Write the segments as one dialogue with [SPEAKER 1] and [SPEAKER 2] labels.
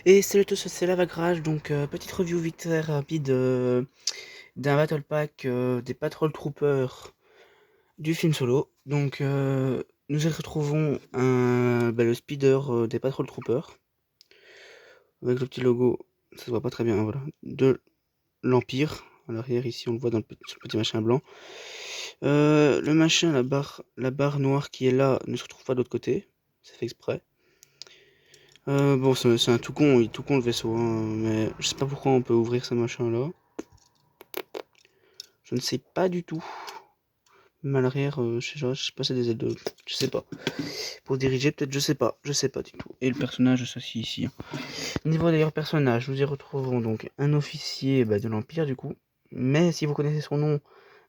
[SPEAKER 1] Et salut à tous, c'est Lavagrage, donc petite review vite fait rapide d'un Battle Pack des Patrol Troopers du film Solo. Donc nous y retrouvons le speeder des Patrol Troopers, avec le petit logo, ça se voit pas très bien, voilà, de l'Empire. À l'arrière ici on le voit sur le petit machin blanc. Le machin, la barre noire qui est là ne se retrouve pas de l'autre côté, c'est fait exprès. Bon, c'est un tout con, il est tout con le vaisseau, hein, mais je sais pas pourquoi on peut ouvrir ce machin là. Je ne sais pas du tout. Même à l'arrière, je sais pas, c'est des ailes de. Je sais pas. Pour diriger, peut-être, je sais pas du tout. Et le personnage s'assit ici, hein. Niveau d'ailleurs personnage, nous y retrouvons donc un officier de l'Empire du coup. Mais si vous connaissez son nom,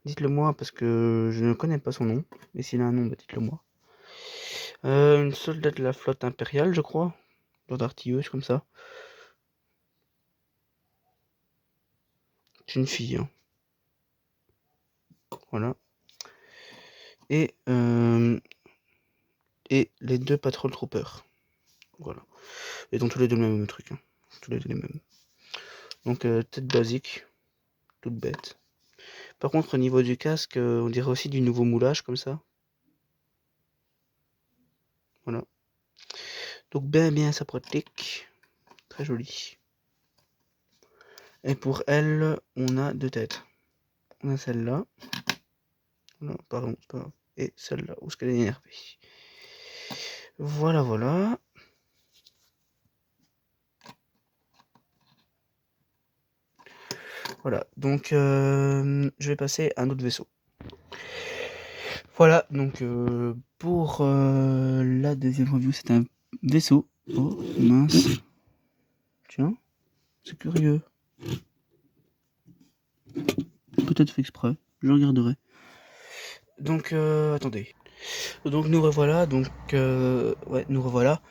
[SPEAKER 1] dites-le moi parce que je ne connais pas son nom. Et s'il a un nom, dites-le moi. Une soldat de la flotte impériale, je crois. Genre d'artilleuse comme ça. C'est une fille, hein. Voilà. Et, et les deux patrol troopers. Voilà. Ils ont tous les deux le même truc, hein. Tous les deux les mêmes. Donc tête basique, toute bête. Par contre au niveau du casque, on dirait aussi du nouveau moulage comme ça. Voilà. Donc bien sa pratique. Très joli. Et pour elle, on a deux têtes. On a celle-là. Non, pardon, c'est pas grave. Et celle-là, où est-ce qu'elle est énervée. Voilà, voilà. Voilà, donc je vais passer à un autre vaisseau. Voilà, donc pour la deuxième review, c'est un vaisseau. Oh, mince. Tiens, c'est curieux. Peut-être fait exprès, je regarderai. Donc, attendez. Donc, nous revoilà, ouais, nous revoilà.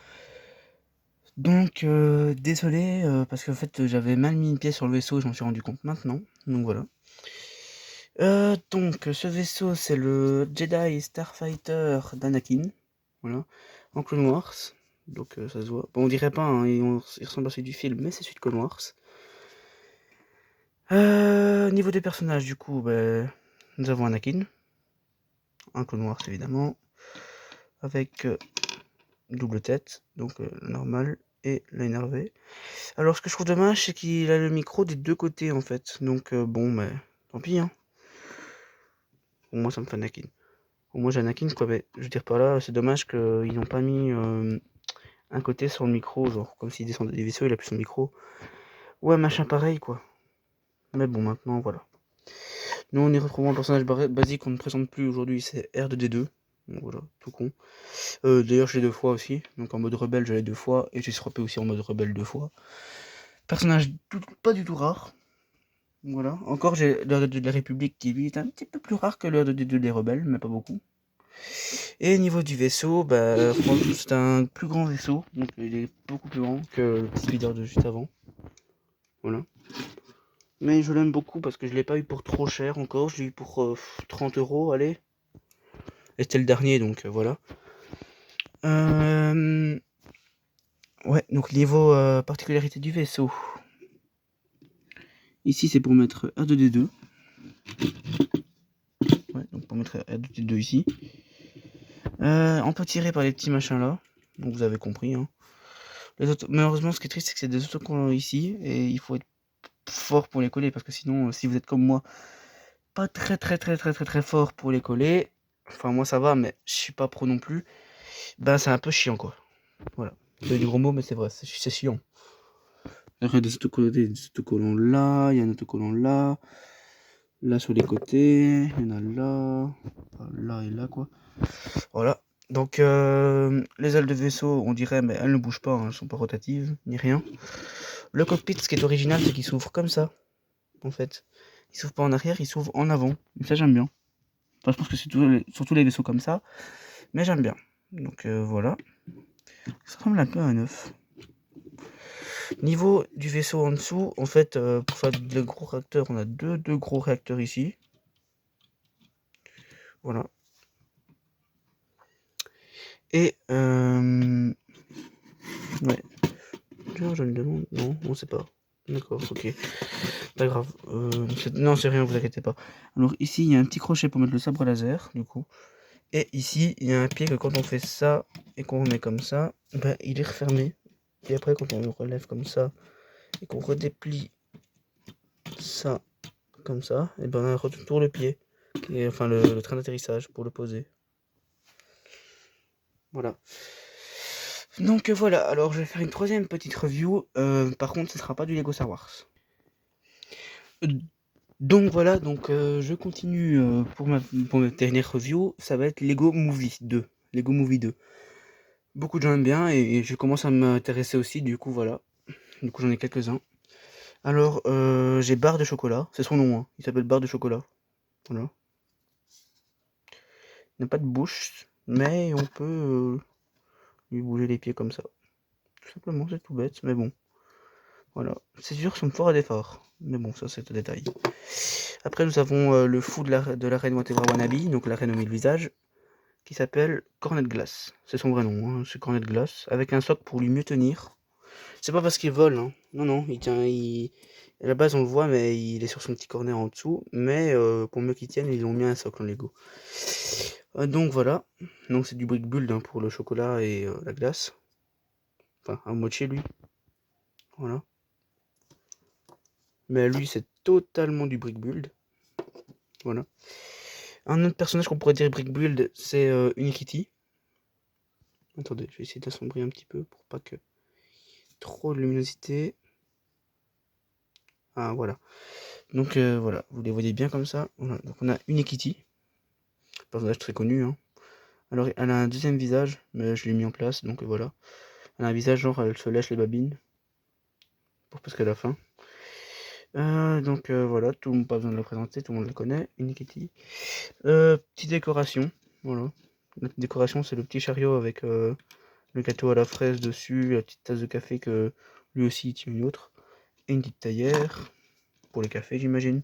[SPEAKER 1] Donc, désolé, parce qu'en fait, j'avais mal mis une pièce sur le vaisseau, je m'en suis rendu compte maintenant. Donc, voilà. Donc, ce vaisseau, c'est le Jedi Starfighter d'Anakin. Voilà. En Clone Wars. Donc, ça se voit. Bon, on dirait pas, hein, il ressemble à celui du film, mais c'est celui de Clone Wars. Niveau des personnages, du coup, nous avons Anakin. Un Clone Wars, évidemment. Avec double tête, donc normal et l'énervé. Alors ce que je trouve dommage, c'est qu'il a le micro des deux côtés en fait. Donc bon, mais tant pis, hein. Au moins ça me fait Anakin. Au moins j'ai Anakin quoi, mais je veux dire par là, c'est dommage qu'ils n'ont pas mis un côté sur le micro, genre comme s'il descendait des vaisseaux, il a plus son micro. Ouais, machin pareil quoi. Mais bon, maintenant voilà. Nous on y retrouvons un personnage basique qu'on ne présente plus aujourd'hui, c'est R2D2. Donc voilà, tout con. D'ailleurs, je l'ai deux fois aussi. Donc en mode rebelle, je l'ai deux fois. Et j'ai swappé aussi en mode rebelle deux fois. Personnage pas du tout rare. Voilà. Encore, j'ai l'heure de la République qui lui est un petit peu plus rare que l'heure des rebelles, mais pas beaucoup. Et niveau du vaisseau, franchement, c'est un plus grand vaisseau. Donc il est beaucoup plus grand que le petit speeder de juste avant. Voilà. Mais je l'aime beaucoup parce que je l'ai pas eu pour trop cher encore. Je l'ai eu pour 30 euros, allez. Et c'était le dernier, donc voilà. Ouais, donc niveau particularité du vaisseau. Ici, c'est pour mettre R2D2. Ouais, donc pour mettre R2D2 ici. On peut tirer par les petits machins là. Donc vous avez compris, hein. Malheureusement, ce qui est triste, c'est que c'est des autocollants ici. Et il faut être fort pour les coller. Parce que sinon, si vous êtes comme moi, pas très fort pour les coller. Enfin, moi ça va, mais je suis pas pro non plus. C'est un peu chiant quoi. Voilà. C'est du gros mot, mais c'est vrai, c'est chiant. Il y a des autocollants là, il y a un autocollant là. Là sur les côtés, il y en a là et là quoi. Voilà. Donc les ailes de vaisseau, on dirait, mais elles ne bougent pas, hein, elles sont pas rotatives, ni rien. Le cockpit, ce qui est original, c'est qu'il s'ouvre comme ça, en fait. Il s'ouvre pas en arrière, il s'ouvre en avant. Et ça j'aime bien. Enfin, je pense que c'est surtout les vaisseaux comme ça, mais j'aime bien. Donc voilà. Ça ressemble un peu à un œuf. Niveau du vaisseau en dessous, en fait, pour faire de gros réacteurs, on a deux gros réacteurs ici. Voilà. Et ouais. Tiens, je me demande. Non, on sait pas. D'accord, ok. Pas grave. Non, c'est rien, vous inquiétez pas. Alors ici, il y a un petit crochet pour mettre le sabre laser, du coup. Et ici, il y a un pied que quand on fait ça et qu'on remet comme ça, ben, il est refermé. Et après, quand on le relève comme ça et qu'on redéplie ça comme ça, et ben on retourne le pied, qui est, enfin le train d'atterrissage pour le poser. Voilà. Donc voilà, alors je vais faire une troisième petite review. Par contre, ce sera pas du Lego Star Wars. Donc voilà, donc je continue pour ma dernière review. Ça va être Lego Movie 2. Lego Movie 2. Beaucoup de gens aiment bien et je commence à m'intéresser aussi, du coup voilà. Du coup j'en ai quelques-uns. Alors j'ai Barre de chocolat, c'est son nom, hein. Il s'appelle Barre de chocolat. Voilà. Il n'a pas de bouche, mais on peut lui bouger les pieds comme ça. Tout simplement, c'est tout bête, mais bon. Voilà. C'est sûr que ça me fera d'efforts. Mais bon, ça c'est un détail. Après nous avons le fou de la reine Whatever Wannabe, donc la reine au mille visages, qui s'appelle Cornet de Glace. C'est son vrai nom, hein, c'est Cornet de Glace, avec un socle pour lui mieux tenir. C'est pas parce qu'il vole, hein. Non, non, il tient. À la base, on le voit, mais il est sur son petit cornet en dessous. Mais pour mieux qu'il tienne, ils ont mis un socle en Lego. Donc voilà. Donc c'est du brick build hein, pour le chocolat et la glace. Enfin, un moitié lui. Voilà. Mais lui, c'est totalement du brick build. Voilà. Un autre personnage qu'on pourrait dire brick build, c'est Unikitty. Attendez, je vais essayer d'assombrir un petit peu pour pas que trop de luminosité. Ah voilà. Donc voilà, vous les voyez bien comme ça. Voilà. Donc on a Unikitty, personnage très connu. Hein. Alors elle a un deuxième visage, mais je l'ai mis en place, donc voilà. Elle a un visage genre elle se lèche les babines. Pour parce qu'elle a faim. Donc voilà, pas besoin de la présenter, tout le monde la connaît. Unikitty. Petite décoration, voilà. La petite décoration c'est le petit chariot avec le gâteau à la fraise dessus, la petite tasse de café que lui aussi il tient une autre. Et une petite théière. Pour les cafés j'imagine.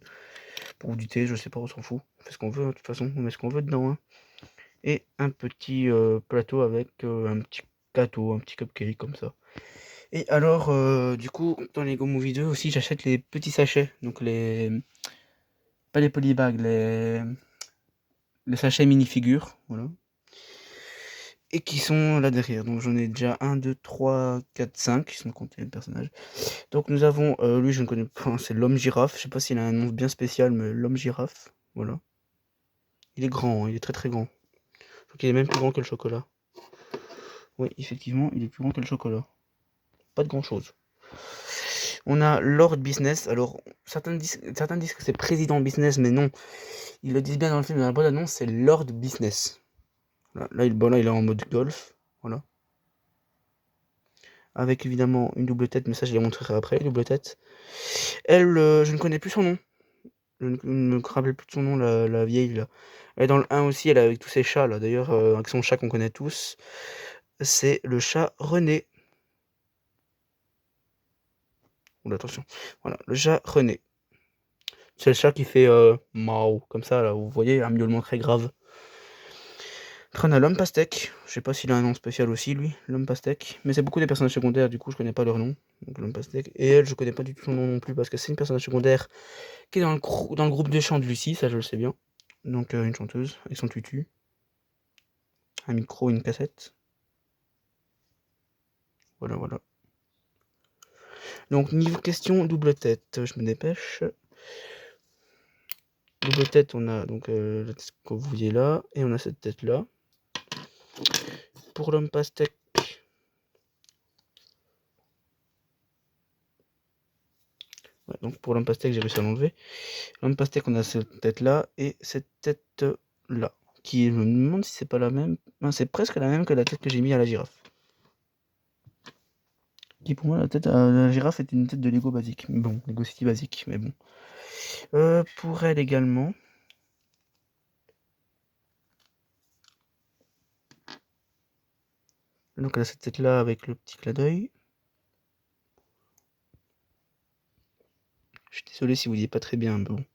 [SPEAKER 1] Pour du thé, je sais pas, on s'en fout. On fait ce qu'on veut, hein, de toute façon, on met ce qu'on veut dedans. Hein. Et un petit plateau avec un petit gâteau, un petit cupcake comme ça. Et alors, du coup, dans Lego Movie 2 aussi, j'achète les petits sachets. Donc les... Pas les polybags, les sachets mini-figures, voilà. Et qui sont là derrière. Donc j'en ai déjà 1, 2, 3, 4, 5, qui sont comptés les personnages. Donc nous avons, lui je ne connais pas, c'est l'homme girafe. Je sais pas s'il a un nom bien spécial, mais l'homme girafe, voilà. Il est grand, hein, il est très très grand. Donc il est même plus grand que le chocolat. Oui, effectivement, il est plus grand que le chocolat. Pas de grand chose. On a Lord Business. Alors, certains disent que c'est Président Business, mais non. Ils le disent bien dans le film, dans la bonne annonce, c'est Lord Business. Là, il est en mode golf. Voilà. Avec évidemment une double tête, mais ça je les montrerai après, double tête. Elle, je ne connais plus son nom. Je ne me rappelle plus de son nom, la vieille là. Elle est dans le 1 aussi, elle est avec tous ses chats là. D'ailleurs, avec son chat qu'on connaît tous. C'est le chat René. Oula, attention. Voilà, le chat René. C'est le chat qui fait Mao, comme ça, là, vous voyez, un miaulement très grave. Après, on a l'homme pastèque. Je sais pas s'il a un nom spécial aussi, lui, l'homme pastèque. Mais c'est beaucoup des personnages secondaires, du coup, je connais pas leur nom. Donc, l'homme pastèque. Et elle, je connais pas du tout son nom non plus, parce que c'est une personnage secondaire qui est dans le groupe de chant de Lucie, ça je le sais bien. Donc, une chanteuse, avec son tutu. Un micro, une cassette. Voilà, voilà. Donc, niveau question, double tête, je me dépêche. Double tête, on a donc la tête que vous voyez là, et on a cette tête là. Pour l'homme pastèque, ouais, donc pour l'homme pastèque, j'ai réussi à l'enlever. L'homme pastèque, on a cette tête là et cette tête là, qui je me demande si c'est pas la même. Non, c'est presque la même que la tête que j'ai mis à la girafe. Qui pour moi la tête à la girafe est une tête de Lego basique. Bon, Lego City basique, mais bon. Pour elle également. Donc elle a cette tête là avec le petit clin d'œil. Je suis désolé si vous voyez pas très bien, mais bon.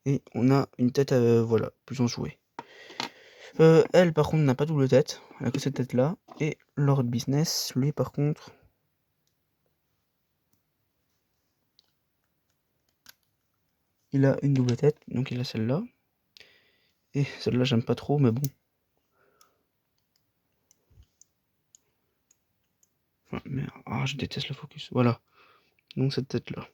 [SPEAKER 1] Et on a une tête, voilà, plus enjouée. Elle, par contre, n'a pas double tête. Elle a que cette tête-là. Et Lord Business, lui, par contre, il a une double tête, donc il a celle-là. Et celle-là, j'aime pas trop, mais bon. Enfin, mais, je déteste le focus. Voilà. Donc cette tête-là. Voilà.